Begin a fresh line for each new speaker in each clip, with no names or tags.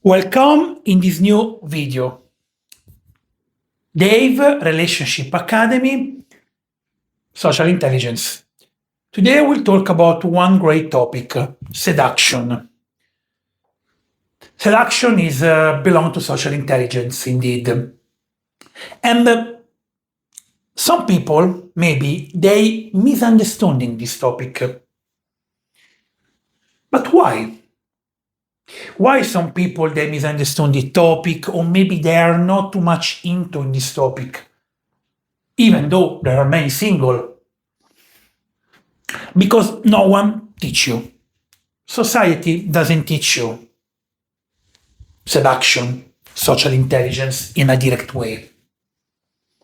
Welcome in this new video. Dave Relationship Academy, Social Intelligence. Today we'll talk about one great topic, seduction. Seduction is belong to social intelligence indeed. And some people, maybe, they misunderstanding this topic. But why? Why some people they misunderstand the topic, or maybe they are not too much into this topic, even though there are many single? Because no one teach you. Society doesn't teach you seduction, social intelligence in a direct way.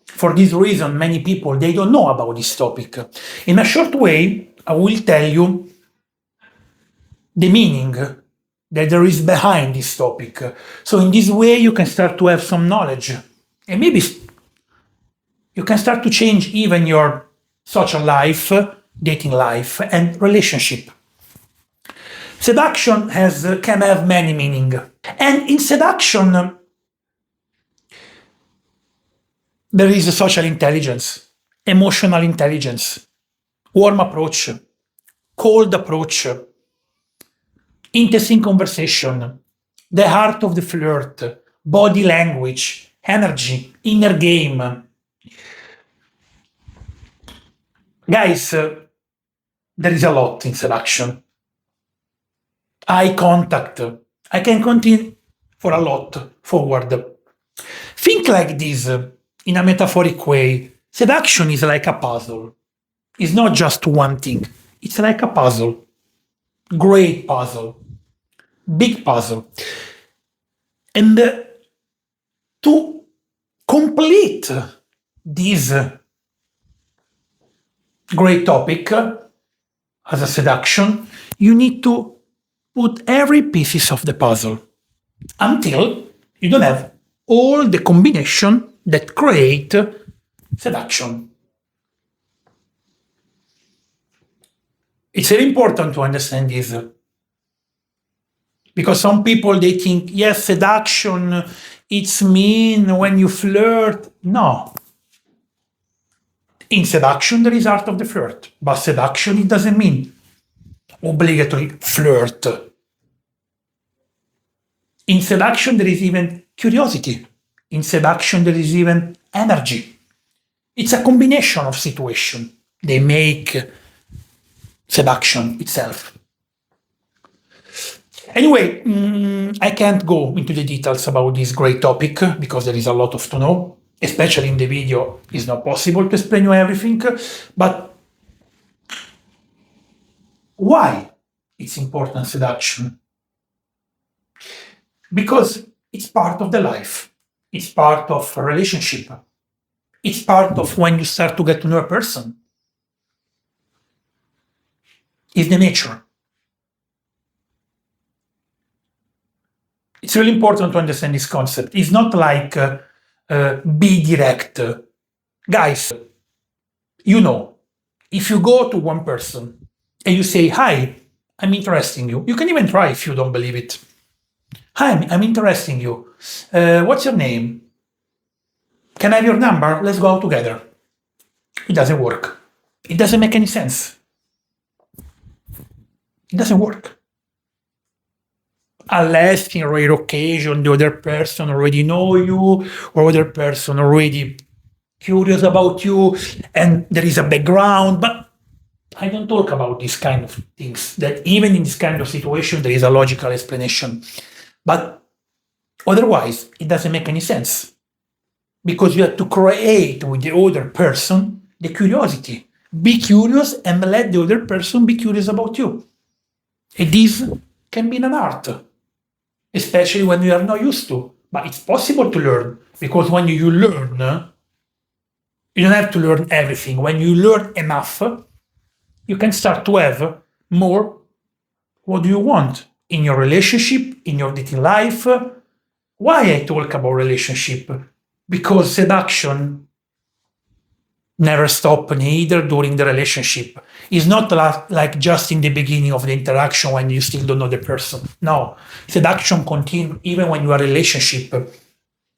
For this reason, many people they don't know about this topic. In a short way, I will tell you the meaning that there is behind this topic. So in this way, you can start to have some knowledge. And maybe you can start to change even your social life, dating life, and relationship. Seduction can have many meanings. And in seduction, there is a social intelligence, emotional intelligence, warm approach, cold approach, interesting conversation, the art of the flirt, body language, energy, inner game. Guys, there is a lot in seduction. Eye contact. I can continue for a lot forward. Think like this in a metaphoric way. Seduction is like a puzzle. It's not just one thing. It's like a puzzle. Great puzzle. Big puzzle. And to complete this great topic as a seduction, you need to put every pieces of the puzzle until you don't have all the combination that create seduction. It's very important to understand this. Because some people, they think, yes, seduction, it's mean when you flirt. No. In seduction, there is art of the flirt. But seduction, it doesn't mean obligatory flirt. In seduction, there is even curiosity. In seduction, there is even energy. It's a combination of situations. They make seduction itself. Anyway, I can't go into the details about this great topic because there is a lot of to know, especially in the video. It's not possible to explain you everything. But why it's important seduction? Because it's part of the life. It's part of a relationship. It's part of when you start to get to know a person. It's the nature. It's really important to understand this concept. It's not like be direct. Guys, you know, if you go to one person and you say, hi, I'm interested in you. You can even try if you don't believe it. Hi, I'm interested in you. What's your name? Can I have your number? Let's go out together. It doesn't work. It doesn't make any sense. It doesn't work. Unless in rare occasion the other person already know you, or other person already curious about you, and there is a background. But I don't talk about these kind of things, that even in this kind of situation there is a logical explanation. But otherwise, it doesn't make any sense. Because you have to create with the other person the curiosity. Be curious and let the other person be curious about you. And this can be an art. Especially when you are not used to. But it's possible to learn, because when you learn, you don't have to learn everything. When you learn enough, you can start to have more what do you want in your relationship, in your dating life. Why I talk about relationship? Because seduction never stop neither during the relationship. It's not like just in the beginning of the interaction when you still don't know the person. No, seduction continues even when you are in a relationship.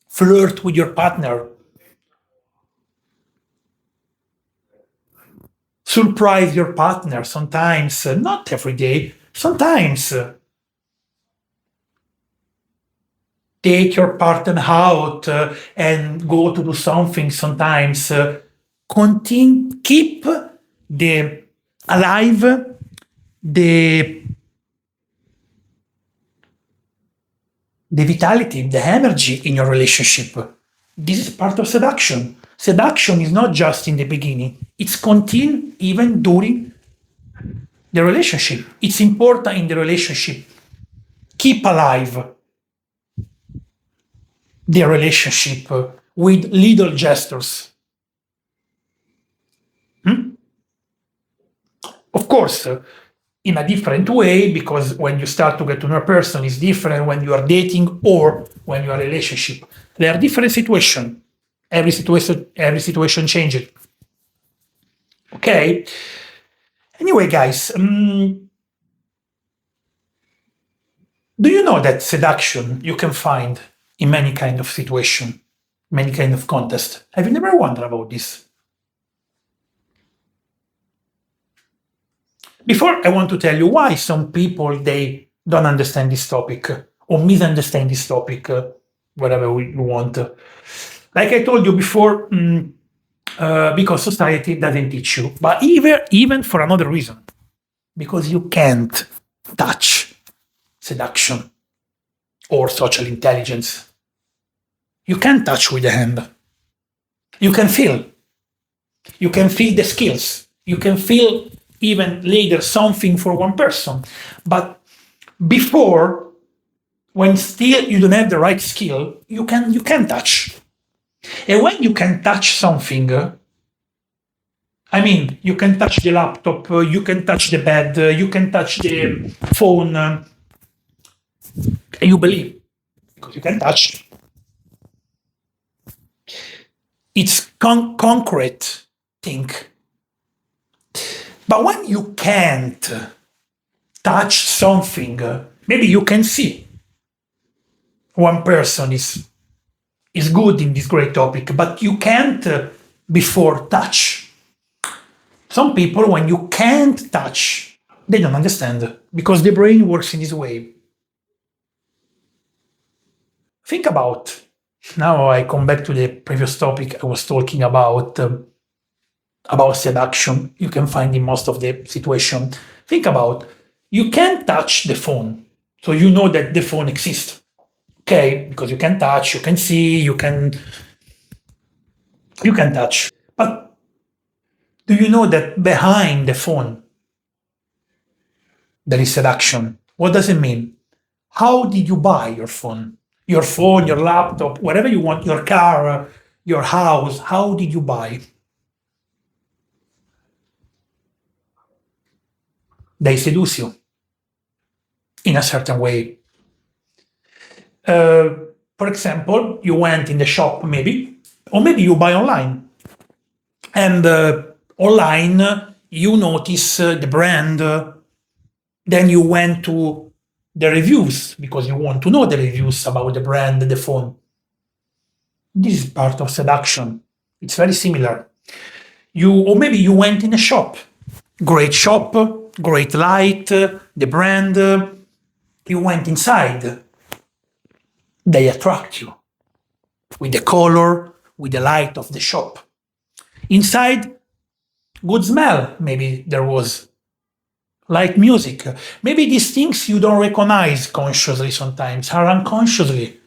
Flirt with your partner. Surprise your partner sometimes, not every day, sometimes. Take your partner out and go to do something sometimes. Continue, keep the alive the vitality, the energy in your relationship. This is part of seduction. Seduction is not just in the beginning, it's continued even during the relationship. It's important in the relationship. Keep alive the relationship with little gestures. Of course, in a different way, because when you start to get to know a person, it's different when you are dating or when you are in a relationship. They are different situations. Every situation changes. Okay. Anyway, guys, do you know that seduction you can find in many kind of situation, many kind of contest? Have you never wondered about this? Before, I want to tell you why some people they don't understand this topic or misunderstand this topic, whatever you want. Like I told you before, because society doesn't teach you, but even for another reason, because you can't touch seduction or social intelligence. You can't touch with the hand. You can feel. You can feel the skills. You can feel even later something for one person. But before, when still you don't have the right skill, you can touch. And when you can touch something, I mean, you can touch the laptop, you can touch the bed, you can touch the phone, and you believe because you can touch. It's concrete thing. But when you can't touch something, maybe you can see one person is good in this great topic, but you can't before touch. Some people, when you can't touch, they don't understand because the brain works in this way. Think about now. I come back to the previous topic I was talking about seduction. You can find in most of the situation. Think about you can touch the phone, so you know that the phone exists. Okay, because you can touch, you can see, you can touch. But do you know that behind the phone there is seduction? What does it mean? How did you buy your phone? Your phone, your laptop, whatever you want, your car, your house, how did you buy? They seduce you in a certain way. Uh, for example, you went in the shop maybe, or maybe you buy online. And online, you notice the brand, then you went to the reviews because you want to know the reviews about the brand, the phone. This is part of seduction. It's very similar. Or maybe you went in a shop, shop, great light, the brand. You went inside. They attract you with the color, with the light of the shop. Inside, good smell. Maybe there was light music. Maybe these things you don't recognize consciously sometimes are unconsciously.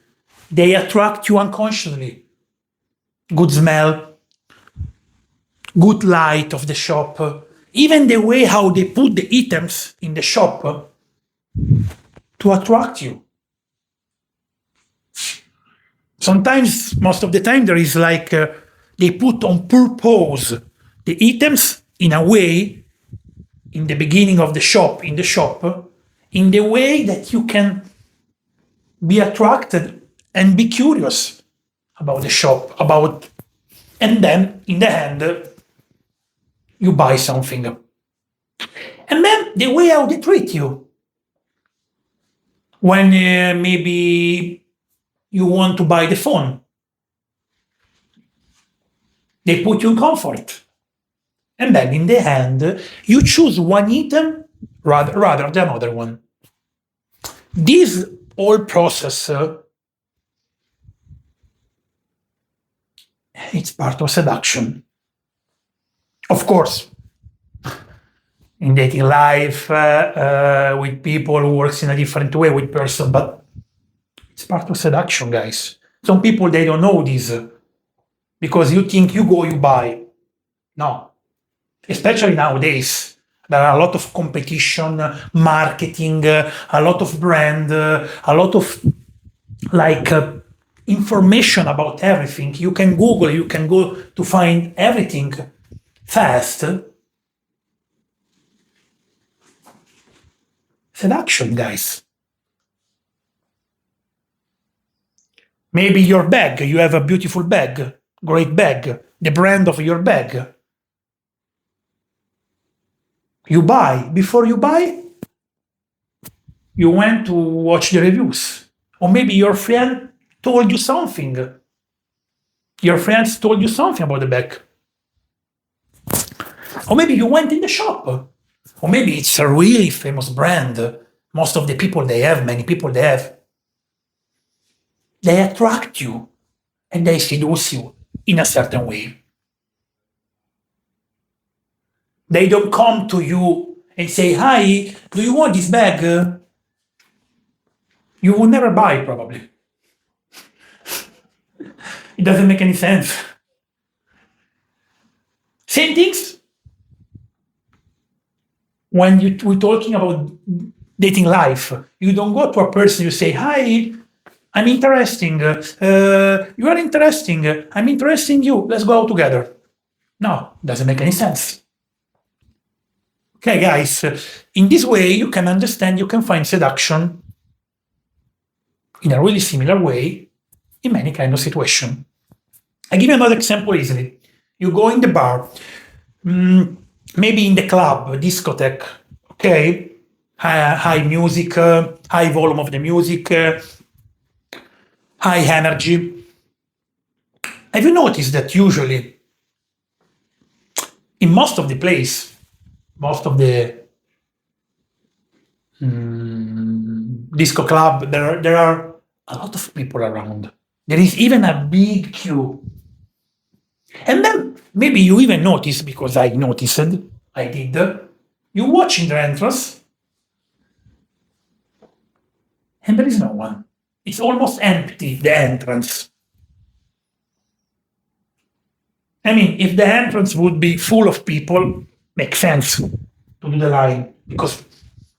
They attract you unconsciously. Good smell, good light of the shop, even the way how they put the items in the shop to attract you. Sometimes, most of the time, there is like they put on purpose the items in a way in the beginning of the shop, in the shop, in the way that you can be attracted and be curious about the shop, and then in the end, you buy something. And then the way how they treat you. When maybe you want to buy the phone, they put you in comfort. And then in the end, you choose one item rather than another one. This whole process, it's part of seduction. Of course, in dating life, with people who works in a different way with person, but it's part of seduction, guys. Some people, they don't know this because you think you go, you buy. No, especially nowadays. There are a lot of competition, marketing, a lot of brand, a lot of like information about everything. You can Google, you can go to find everything fast. Seduction, guys. Maybe your bag, you have a beautiful bag, great bag, the brand of your bag. You buy. Before you buy, you went to watch the reviews. Or maybe your friend told you something. Your friends told you something about the bag. Or maybe you went in the shop. Or maybe it's a really famous brand. Most of the people they have, many people they have. They attract you and they seduce you in a certain way. They don't come to you and say, "Hi, do you want this bag?" You will never buy, probably. It doesn't make any sense. Same things when we're talking about dating life. You don't go to a person, you say, "Hi, I'm interesting. You are interesting. I'm interested in you. Let's go out together." No, doesn't make any sense. Okay, guys, in this way, you can understand, you can find seduction in a really similar way in many kind of situation. I give you another example easily. You go in the bar, maybe in the club, discotheque, okay? High music, high volume of the music, high energy. Have you noticed that usually in most of the place, most of the disco club, there are a lot of people around. There is even a big queue. And then maybe you even notice, because I noticed, I did, you watch in the entrance, and there is no one. It's almost empty, the entrance. I mean, if the entrance would be full of people, makes sense to do the line, because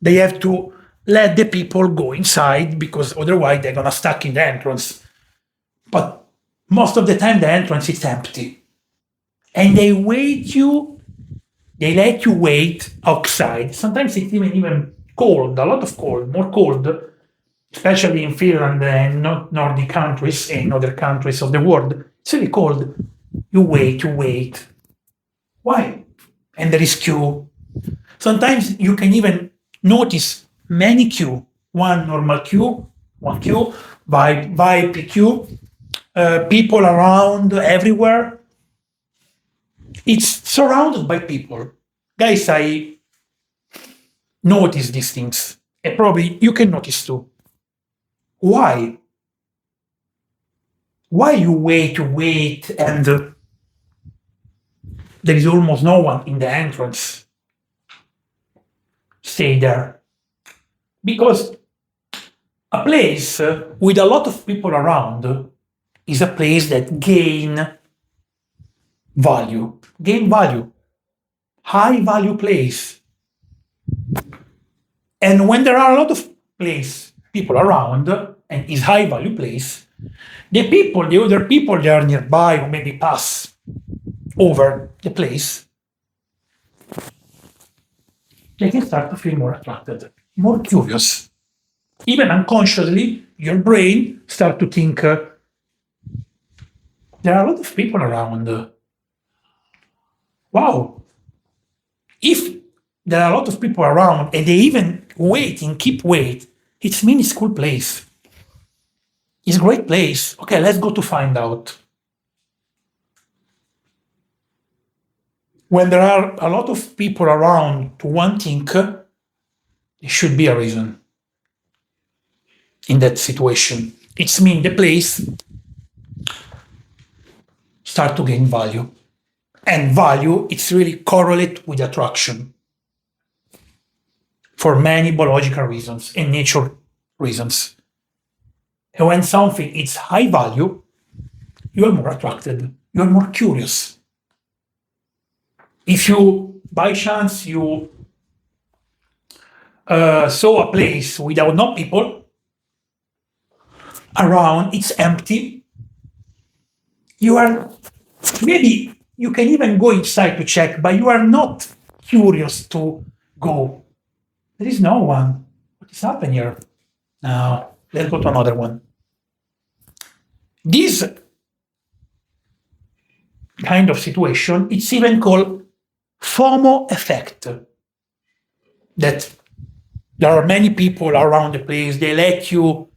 they have to let the people go inside, because otherwise they're gonna stuck in the entrance. But most of the time the entrance is empty. And they let you wait outside. Sometimes it's even cold, a lot of cold, more cold, especially in Finland and Nordic countries and other countries of the world. It's really cold. You wait. Why? And there is queue. Sometimes you can even notice many queue. One normal queue, VIP queue, people around everywhere. It's surrounded by people. Guys, I notice these things. And probably you can notice too. Why? Why you wait, and there is almost no one in the entrance? Stay there. Because a place with a lot of people around is a place that gain value. High value place. And when there are a lot of people around, and is high value place, the other people that are nearby, or maybe pass over the place, they can start to feel more attracted, more curious. Even unconsciously, your brain start to think, there are a lot of people around. Wow, If there are a lot of people around and they even waiting, keep wait, it means it's a cool place. It's a great place. Okay, let's go to find out. When there are a lot of people around to one thing, there should be a reason in that situation. It means the place start to gain value. And value, it's really correlate with attraction for many biological reasons and nature reasons. And when something is high value, you are more attracted, you are more curious. If you, by chance, you saw a place without no people around, it's empty, you are, maybe you can even go inside to check, but you are not curious to go. There is no one. What is happening here? Now, let's go to another one. This kind of situation, it's even called FOMO effect. That there are many people around the place, they let you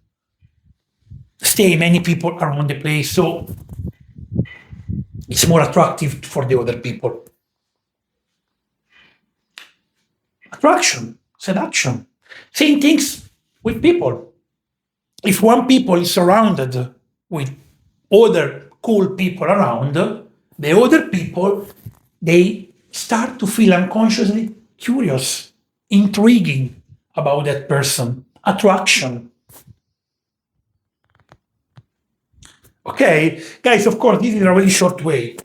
stay many people around the place, so it's more attractive for the other people. Attraction, seduction. Same things with people. If one people is surrounded with other cool people around, the other people, they start to feel unconsciously curious, intriguing about that person, attraction. Okay, guys, of course, this is a really short way